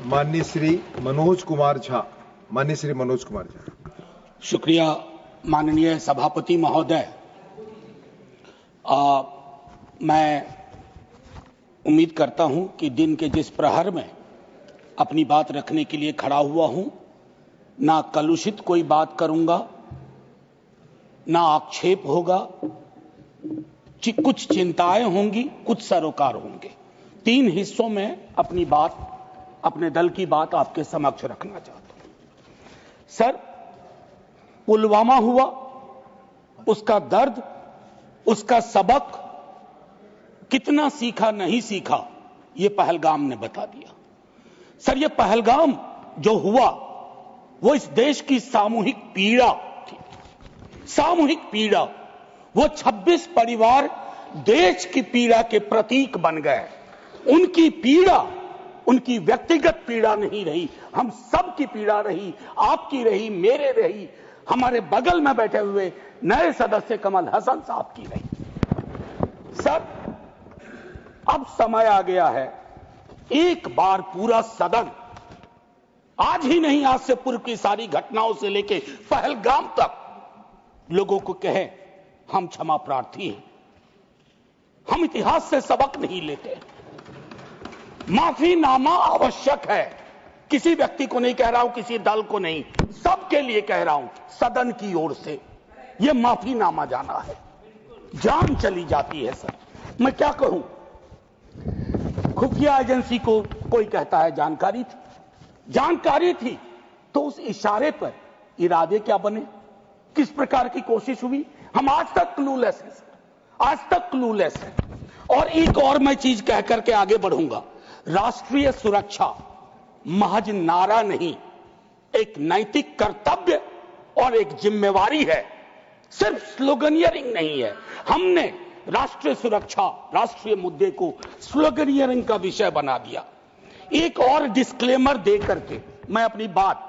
माननीय श्री मनोज कुमार झा। माननीय श्री मनोज कुमार झा। शुक्रिया माननीय सभापति महोदय। मैं उम्मीद करता हूं कि दिन के जिस प्रहर में अपनी बात रखने के लिए खड़ा हुआ हूं, ना कलुषित कोई बात करूंगा, ना आक्षेप होगा, कुछ चिंताएं होंगी, कुछ सरोकार होंगे। 3 हिस्सों में अपनी बात, अपने दल की बात आपके समक्ष रखना चाहता हूं। सर, पुलवामा हुआ, उसका दर्द, उसका सबक, कितना सीखा नहीं सीखा, यह पहलगाम ने बता दिया। सर, यह पहलगाम जो हुआ वो इस देश की सामूहिक पीड़ा थी, सामूहिक पीड़ा। वो 26 परिवार देश की पीड़ा के प्रतीक बन गए। उनकी पीड़ा उनकी व्यक्तिगत पीड़ा नहीं रही, हम सब की पीड़ा रही, आपकी रही, मेरे रही, हमारे बगल में बैठे हुए नए सदस्य कमल हसन साहब की रही। सर, अब समय आ गया है, एक बार पूरा सदन, आज ही नहीं, आज से पूर्व की सारी घटनाओं से लेके पहलगाम तक लोगों को कहे हम क्षमा प्रार्थी हैं, हम इतिहास से सबक नहीं लेते। माफीनामा आवश्यक है। किसी व्यक्ति को नहीं कह रहा हूं, किसी दल को नहीं, सबके लिए कह रहा हूं, सदन की ओर से यह माफीनामा जाना है। जान चली जाती है। सर, मैं क्या कहूं, खुफिया एजेंसी को कोई कहता है जानकारी थी, जानकारी थी तो उस इशारे पर इरादे क्या बने, किस प्रकार की कोशिश हुई, हम आज तक क्लूलेस हैं। आज तक क्लूलेस है। और एक और मैं चीज कह करके आगे बढ़ूंगा, राष्ट्रीय सुरक्षा महज नारा नहीं, एक नैतिक कर्तव्य और एक जिम्मेवारी है, सिर्फ स्लोगनियरिंग नहीं है। हमने राष्ट्रीय सुरक्षा, राष्ट्रीय मुद्दे को स्लोगनियरिंग का विषय बना दिया। एक और डिस्क्लेमर दे करके मैं अपनी बात,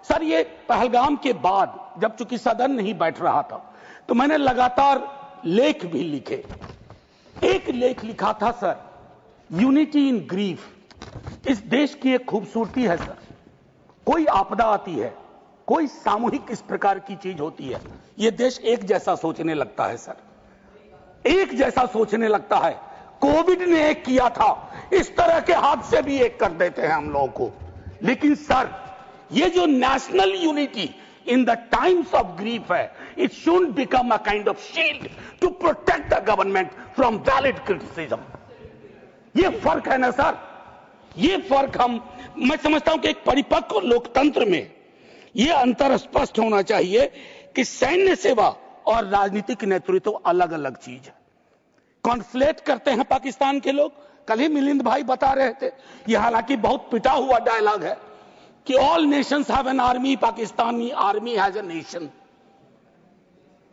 सर, ये पहलगाम के बाद जब चूंकि सदन नहीं बैठ रहा था तो मैंने लगातार लेख भी लिखे। एक लेख लिखा था, सर, यूनिटी इन ग्रीफ। इस देश की एक खूबसूरती है सर, कोई आपदा आती है, कोई सामूहिक इस प्रकार की चीज होती है, यह देश एक जैसा सोचने लगता है। सर, एक जैसा सोचने लगता है। कोविड ने एक किया था, इस तरह के हादसे भी एक कर देते हैं हम लोगों को। लेकिन सर, ये जो national unity in the times of grief है, it should become a kind of shield to protect the government from valid criticism. ये फर्क है ना सर, ये फर्क मैं समझता हूं कि एक परिपक्व लोकतंत्र में यह अंतर स्पष्ट होना चाहिए कि सैन्य सेवा और राजनीतिक नेतृत्व अलग अलग चीज है। कॉन्फ्लेट करते हैं पाकिस्तान के लोग। कल ही मिलिंद भाई बता रहे थे, यह हालांकि बहुत पिटा हुआ डायलॉग है कि all Nations have an army, Pakistani army has a nation.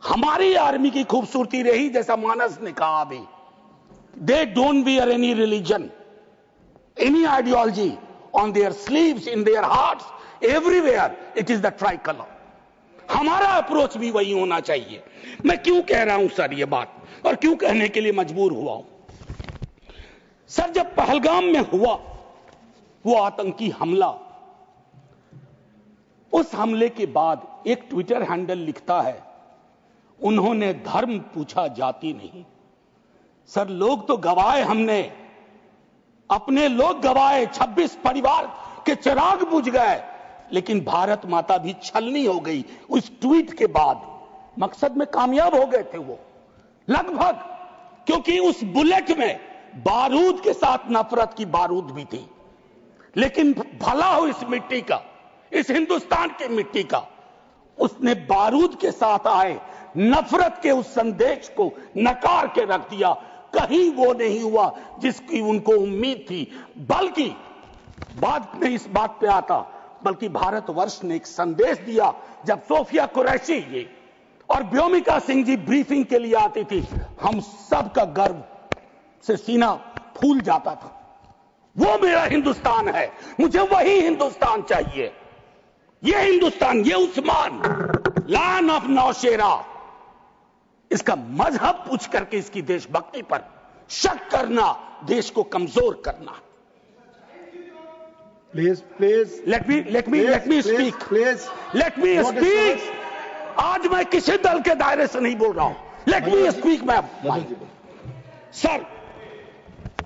हमारी आर्मी की खूबसूरती रही, जैसा मानस ने कहा अभी, they don't wear any religion, any ideology on their sleeves, in their hearts, everywhere it is the tricolour. हमारा अप्रोच भी वही होना चाहिए। मैं क्यों कह रहा हूं सर ये बात, और क्यों कहने के लिए मजबूर हुआ हूं? सर, जब पहलगाम में हुआ वो आतंकी हमला, उस हमले के बाद एक ट्विटर हैंडल लिखता है, उन्होंने धर्म पूछा, जाति नहीं। सर, लोग तो गवाए, हमने अपने लोग गवाए, 26 परिवार के चिराग बुझ गए, लेकिन भारत माता भी छलनी हो गई उस ट्वीट के बाद। मकसद में कामयाब हो गए थे वो लगभग, क्योंकि उस बुलेट में बारूद के साथ नफरत की बारूद भी थी। लेकिन भला हो इस मिट्टी का, इस हिंदुस्तान की मिट्टी का, उसने बारूद के साथ आए नफरत के उस संदेश को नकार के रख दिया। कहीं वो नहीं हुआ जिसकी उनको उम्मीद थी, बल्कि बाद में इस बात पे आता, बल्कि भारतवर्ष ने एक संदेश दिया। जब सोफिया कुरैशी जी और व्योमिका सिंह जी ब्रीफिंग के लिए आती थी, हम सब का गर्व से सीना फूल जाता था। वो मेरा हिंदुस्तान है, मुझे वही हिंदुस्तान चाहिए। ये हिंदुस्तान, ये उस्मान, लैंड ऑफ नौशेरा, इसका मजहब पूछ करके इसकी देशभक्ति पर शक करना देश को कमजोर करना। Please, please. Let me speak. Please. Let me Not speak. discuss. आज मैं किसी दल के दायरे से नहीं बोल रहा हूं. Let me speak, ma'am. Manoj ji,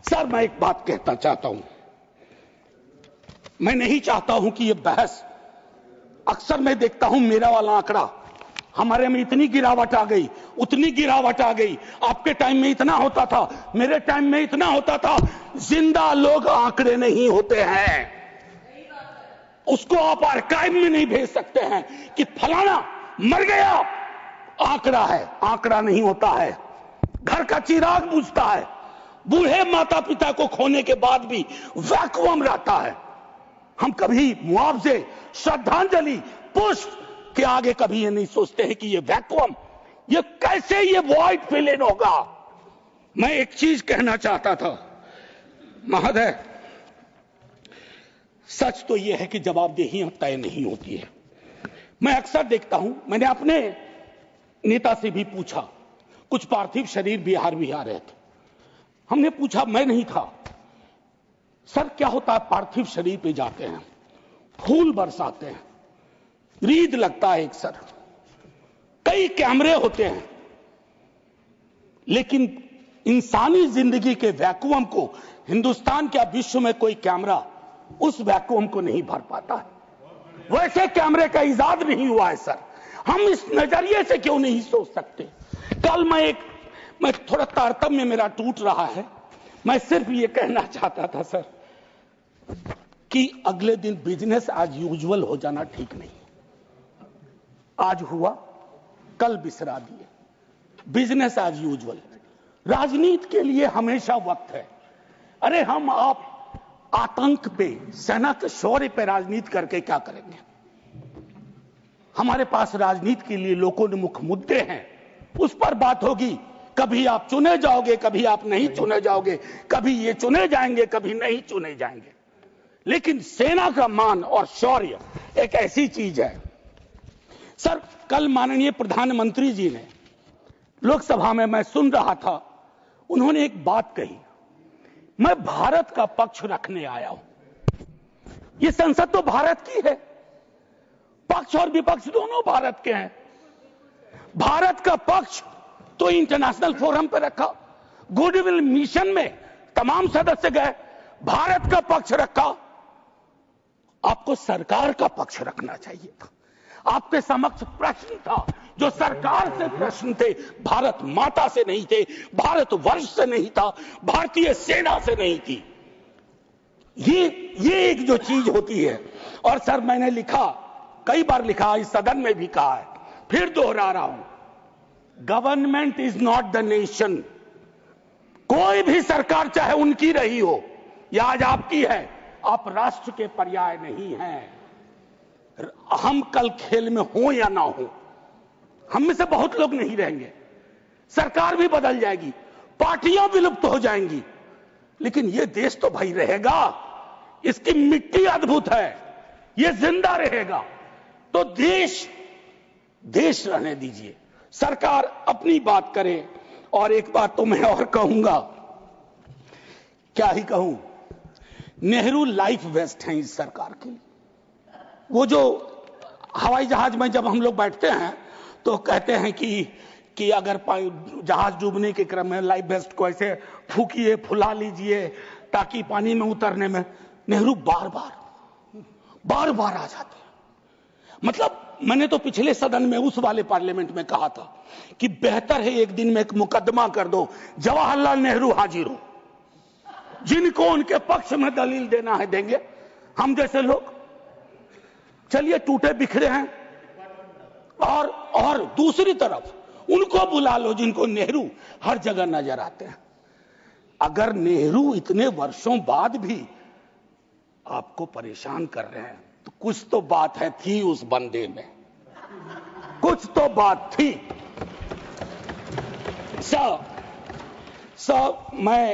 sir मैं एक बात कहना चाहता हूं. मैं नहीं चाहता हूं कि ये बहस, अक्सर मैं देखता हूं मेरा वाला आंकड़ा, हमारे में इतनी गिरावट आ गई, उतनी गिरावट आ गई, आपके टाइम में इतना होता था, मेरे टाइम में इतना होता था. जिंदा लोग आंकड़े नहीं होते हैं. उसको आप आर्काइव में नहीं भेज सकते हैं कि फलाना मर गया. आंकड़ा है, आंकड़ा नहीं होता है. घर का चिराग बुझता है. बूढ़े माता पिता को खोने के बाद भी वैक्यूम रहता है. हम कभी मुआवजे, श्रद्धांजलि, पुष्प के आगे कभी ये नहीं सोचते हैं कि ये वैक्यूम, ये कैसे ये वॉइड फिल इन होगा. मैं एक चीज कहना चाहता था महोदय, सच तो यह है कि जवाबदेही तय नहीं होती है. मैं अक्सर देखता हूं, मैंने अपने नेता से भी पूछा, कुछ पार्थिव शरीर बिहार भी आ रहे थे. हमने पूछा, मैं नहीं था, सर क्या होता है, पार्थिव शरीर पे जाते हैं, फूल बरसाते हैं, रीद लगता है एक सर, कई कैमरे होते हैं, लेकिन इंसानी जिंदगी के वैक्यूम को हिंदुस्तान क्या विश्व में कोई कैमरा उस वैक्यूम को नहीं भर पाता है. वैसे कैमरे का इजाद नहीं हुआ है सर. हम इस नजरिए से क्यों नहीं सोच सकते. कल मैं थोड़ा तारतम्य मेरा टूट रहा है. मैं सिर्फ ये कहना चाहता था सर कि अगले दिन बिजनेस एज यूजुअल हो जाना ठीक नहीं. आज हुआ, कल बिसरा दिए. Business as usual. राजनीति के लिए हमेशा वक्त है. अरे हम आप आतंक पे, सेना के शौर्य पे राजनीति करके क्या करेंगे. हमारे पास राजनीति के लिए लोगों ने मुख्य मुद्दे हैं, उस पर बात होगी. कभी आप चुने जाओगे, कभी आप नहीं चुने जाओगे, कभी ये चुने जाएंगे, कभी नहीं चुने जाएंगे. लेकिन सेना का मान और शौर्य एक ऐसी चीज है. सर कल माननीय प्रधानमंत्री जी ने लोकसभा में, मैं सुन रहा था, उन्होंने एक बात कही, मैं भारत का पक्ष रखने आया हूं. ये संसद तो भारत की है, पक्ष और विपक्ष दोनों भारत के हैं. भारत का पक्ष तो इंटरनेशनल फोरम पर रखा, गुडविल मिशन में तमाम सदस्य गए, भारत का पक्ष रखा. आपको सरकार का पक्ष रखना चाहिए था. आपके समक्ष प्रश्न था, जो सरकार से प्रश्न थे, भारत माता से नहीं थे, भारत वर्ष से नहीं था, भारतीय सेना से नहीं थी. ये एक जो चीज होती है. और सर मैंने लिखा, कई बार लिखा, इस सदन में भी कहा है, फिर दोहरा रहा हूं, government is not the nation. कोई भी सरकार चाहे उनकी रही हो या आज आपकी है, आप राष्ट्र के पर्याय नहीं हैं. हम कल खेल में हो या ना हो, हम में से बहुत लोग नहीं रहेंगे, सरकार भी बदल जाएगी, पार्टियां विलुप्त हो जाएंगी, लेकिन ये देश तो भाई रहेगा. इसकी मिट्टी अद्भुत है, ये जिंदा रहेगा. तो देश रहने दीजिए, सरकार अपनी बात करे. और एक बात तो मैं और कहूंगा, क्या ही कहूं, नेहरू लाइफ वेस्ट हैं इस सरकार के लिए. वो जो हवाई जहाज में जब हम लोग बैठते हैं तो कहते हैं कि अगर जहाज डूबने के क्रम में लाइफ वेस्ट को ऐसे फूकिए, फुला लीजिए ताकि पानी में उतरने में, नेहरू बार बार आ जाते हैं. मतलब मैंने तो पिछले सदन में, उस वाले पार्लियामेंट में कहा था कि बेहतर है एक दिन में एक मुकदमा कर दो, जवाहरलाल नेहरू हाजिर हो, जिनको उनके पक्ष में दलील देना है देंगे, हम जैसे लोग चलिए टूटे बिखरे हैं. और दूसरी तरफ उनको बुला लो जिनको नेहरू हर जगह नजर आते हैं. अगर नेहरू इतने वर्षों बाद भी आपको परेशान कर रहे हैं तो कुछ तो बात है, थी उस बंदे में, कुछ तो बात थी. मैं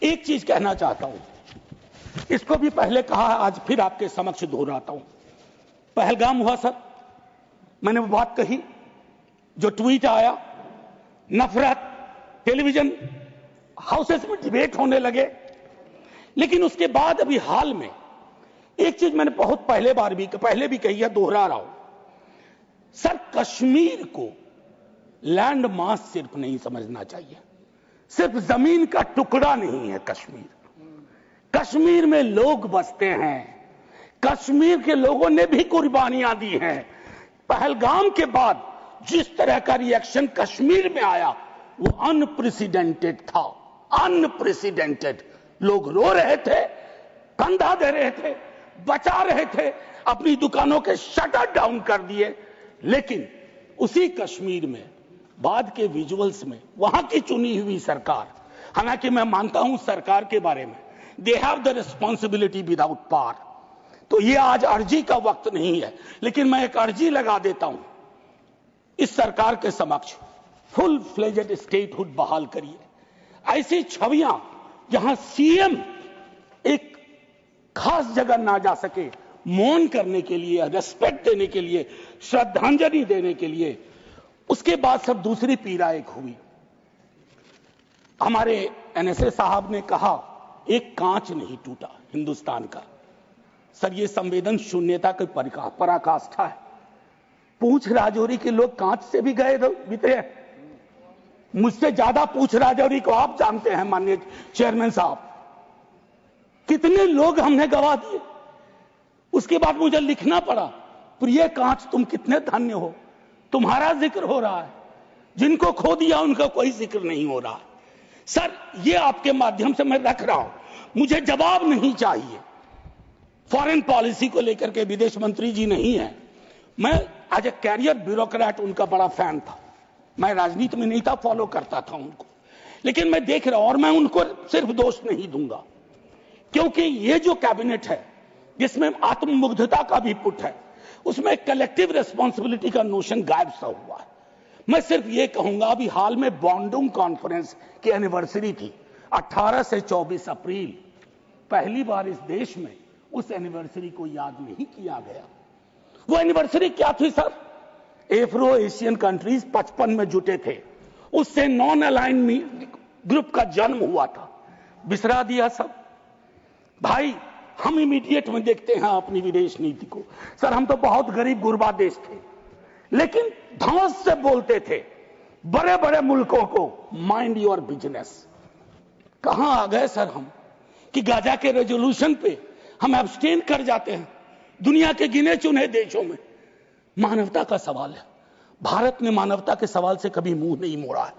एक चीज कहना चाहता हूं, इसको भी पहले कहा, आज फिर आपके समक्ष दोहराता हूं. पहलगाम हुआ सर, मैंने वो बात कही, जो ट्वीट आया, नफरत, टेलीविजन हाउसेस में डिबेट होने लगे. लेकिन उसके बाद अभी हाल में एक चीज मैंने बहुत पहले भी कही है, दोहरा रहा हूं। सर, कश्मीर को लैंड मास सिर्फ नहीं समझना चाहिए, सिर्फ जमीन का टुकड़ा नहीं है कश्मीर। कश्मीर में लोग बसते हैं, कश्मीर के लोगों ने भी कुर्बानियां दी हैं। पहलगाम के बाद जिस तरह का रिएक्शन कश्मीर में आया वो अनप्रेसिडेंटेड था, अनप्रेसिडेंटेड। लोग रो रहे थे, कंधा दे रहे थे, बचा रहे थे, अपनी दुकानों के शटर डाउन कर दिए। लेकिन उसी कश्मीर में बाद के विजुअल्स में वहां की चुनी हुई सरकार, हालांकि मैं मानता हूं सरकार के बारे में, they have the responsibility without power, तो ये आज अर्जी का वक्त नहीं है, लेकिन मैं एक अर्जी लगा देता हूं इस सरकार के समक्ष, फुल फ्लेजेड स्टेटहुड बहाल करिए। ऐसी छवियां जहां सीएम एक खास जगह ना जा सके, मौन करने के लिए, रेस्पेक्ट देने के लिए, श्रद्धांजलि देने के लिए। उसके बाद सब दूसरी पीड़ा एक हुई। हमारे एनएसए साहब ने कहा एक कांच नहीं टूटा हिंदुस्तान का। सर, ये संवेदन शून्यता की पराकाष्ठा है। पूंछ राजौरी के लोग कांच से भी गए बीते हैं। मुझसे ज्यादा पूंछ राजौरी को आप जानते हैं माननीय चेयरमैन साहब, कितने लोग हमने गवा दिए। उसके बाद मुझे लिखना पड़ा, प्रिय कांच तुम कितने धन्य हो, तुम्हारा जिक्र हो रहा है, जिनको खो दिया उनका कोई जिक्र नहीं हो रहा। सर, ये आपके माध्यम से मैं रख रहा हूं, मुझे जवाब नहीं चाहिए। फॉरेन पॉलिसी को लेकर के विदेश मंत्री जी नहीं है, मैं एज ए कैरियर ब्यूरोक्रेट उनका बड़ा फैन था। मैं राजनीति में नहीं था, फॉलो करता था उनको, लेकिन मैं देख रहा हूं और मैं उनको सिर्फ दोष नहीं दूंगा, क्योंकि ये जो कैबिनेट है जिसमें आत्ममुग्धता का भी पुट है, उसमें कलेक्टिव रिस्पॉन्सिबिलिटी का नोशन गायब सा हुआ है। मैं सिर्फ ये कहूंगा, अभी हाल में बॉन्डुंग कॉन्फ्रेंस की एनिवर्सरी थी 18 से 24 अप्रैल। पहली बार इस देश में उस एनिवर्सरी को याद नहीं किया गया। वो एनिवर्सरी क्या थी सर? एफ्रो एशियन कंट्रीज 55 में जुटे थे, उससे नॉन अलाइन ग्रुप का जन्म हुआ था। बिसरा दिया सब। भाई, हम इमीडिएट में देखते हैं अपनी विदेश नीति को। सर, हम तो बहुत गरीब गुरबा देश थे, लेकिन धौंस से बोलते थे बड़े बड़े मुल्कों को माइंड योर बिजनेस। कहां आ गए सर हम कि गाजा के रेजोल्यूशन पे हम एब्सटेन कर जाते हैं दुनिया के गिने चुने देशों में। मानवता का सवाल है, भारत ने मानवता के सवाल से कभी मुंह नहीं मोड़ा है।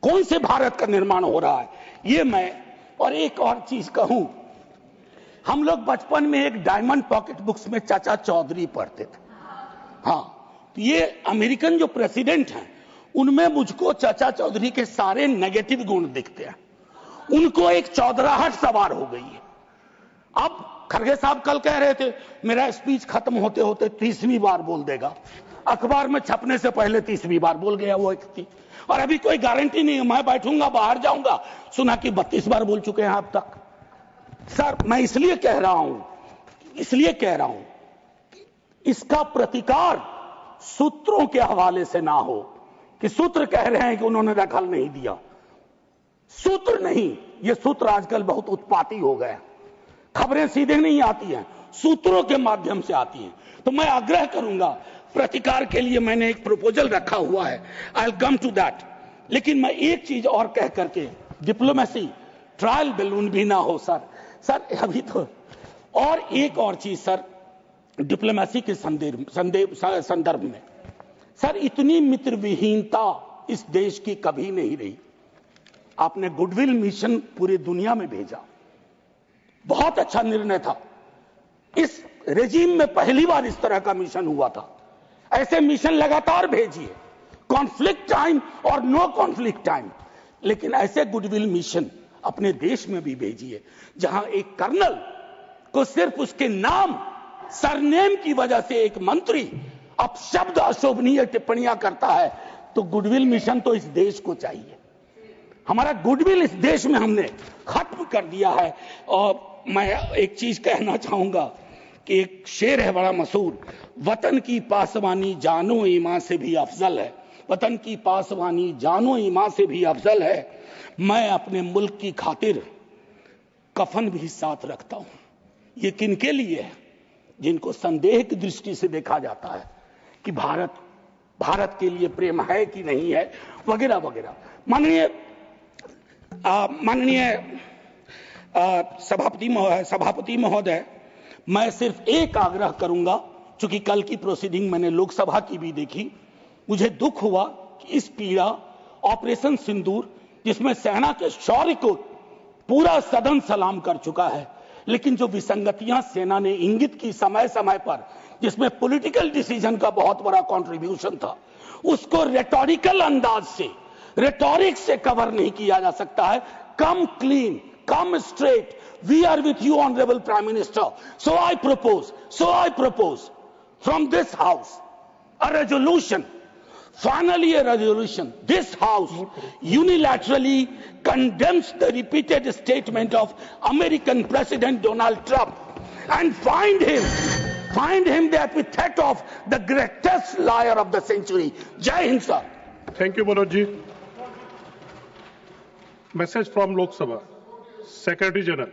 कौन से भारत का निर्माण हो रहा है ये मैं, और एक और चीज कहूं, हम लोग बचपन में एक डायमंड पॉकेट बुक्स में चाचा चौधरी पढ़ते थे। हाँ, तो ये अमेरिकन जो प्रेसिडेंट हैं उनमें मुझको चाचा चौधरी के सारे नेगेटिव गुण दिखते हैं। उनको एक चौधराहट सवार हो गई है। अब खड़गे साहब कल कह रहे थे मेरा स्पीच खत्म होते होते 30वीं बार बोल देगा, अखबार में छपने से पहले 30वीं बार बोल गया वो व्यक्ति, और अभी कोई गारंटी नहीं है, मैं बैठूंगा बाहर जाऊंगा सुना कि 32 बार बोल चुके हैं अब तक। सर, मैं इसलिए कह रहा हूं इसका प्रतिकार सूत्रों के हवाले से ना हो कि सूत्र कह रहे हैं कि उन्होंने दखल नहीं दिया। सूत्र नहीं, ये सूत्र आजकल बहुत उत्पाती हो गए, खबरें सीधे नहीं आती हैं, सूत्रों के माध्यम से आती हैं। तो मैं आग्रह करूंगा, प्रतिकार के लिए मैंने एक प्रपोजल रखा हुआ है, I will come to that. लेकिन मैं एक चीज और कह करके, डिप्लोमेसी ट्रायल बैलून भी ना हो सर। सर, अभी तो और एक और चीज सर, डिप्लोमेसी के संदर्भ में सर, इतनी मित्र विहीनता इस देश की कभी नहीं रही। आपने गुडविल मिशन पूरी दुनिया में भेजा, बहुत अच्छा निर्णय था। इस रेजिम में पहली बार इस तरह का मिशन हुआ था। ऐसे मिशन लगातार भेजिए, कॉन्फ्लिक्ट टाइम और नो कॉन्फ्लिक्ट टाइम, लेकिन ऐसे गुडविल मिशन अपने देश में भी भेजिए जहां एक कर्नल को सिर्फ उसके नाम सरनेम की वजह से एक मंत्री अपशब्द अशोभनीय टिप्पणियां करता है, तो गुडविल मिशन तो इस देश को चाहिए। हमारा गुडविल इस देश में हमने खत्म कर दिया है। और मैं एक चीज कहना चाहूंगा कि एक शेर है बड़ा मशहूर, वतन की पासवानी जानो ईमान से भी अफजल है। वतन की पासवानी जानो ईमान से भी अफजल है। मैं अपने मुल्क की खातिर कफन भी साथ रखता हूं। ये किनके लिए है? जिनको संदेह की दृष्टि से देखा जाता है कि भारत के लिए प्रेम है कि नहीं है, वगैरह वगैरह। माननीय सभापति महोदय, मैं सिर्फ एक आग्रह करूंगा, चूंकि कल की प्रोसीडिंग मैंने लोकसभा की भी देखी, मुझे दुख हुआ कि इस पीड़ा ऑपरेशन सिंदूर, जिसमें सेना के शौर्य को पूरा सदन सलाम कर चुका है, लेकिन जो विसंगतियां सेना ने इंगित की समय समय पर, जिसमें पॉलिटिकल डिसीजन का बहुत बड़ा कंट्रीब्यूशन था, उसको रेटोरिकल अंदाज से, रेटोरिक से कवर नहीं किया जा सकता है। Come clean, come straight, we are with you honourable prime minister, so I propose from this house a resolution, finally a resolution. This house unilaterally condemns the repeated statement of American President Donald Trump and find him the epithet of the greatest liar of the century. Jai Hind, sir. Thank you, Manoj ji. Message from Lok Sabha. Secretary General.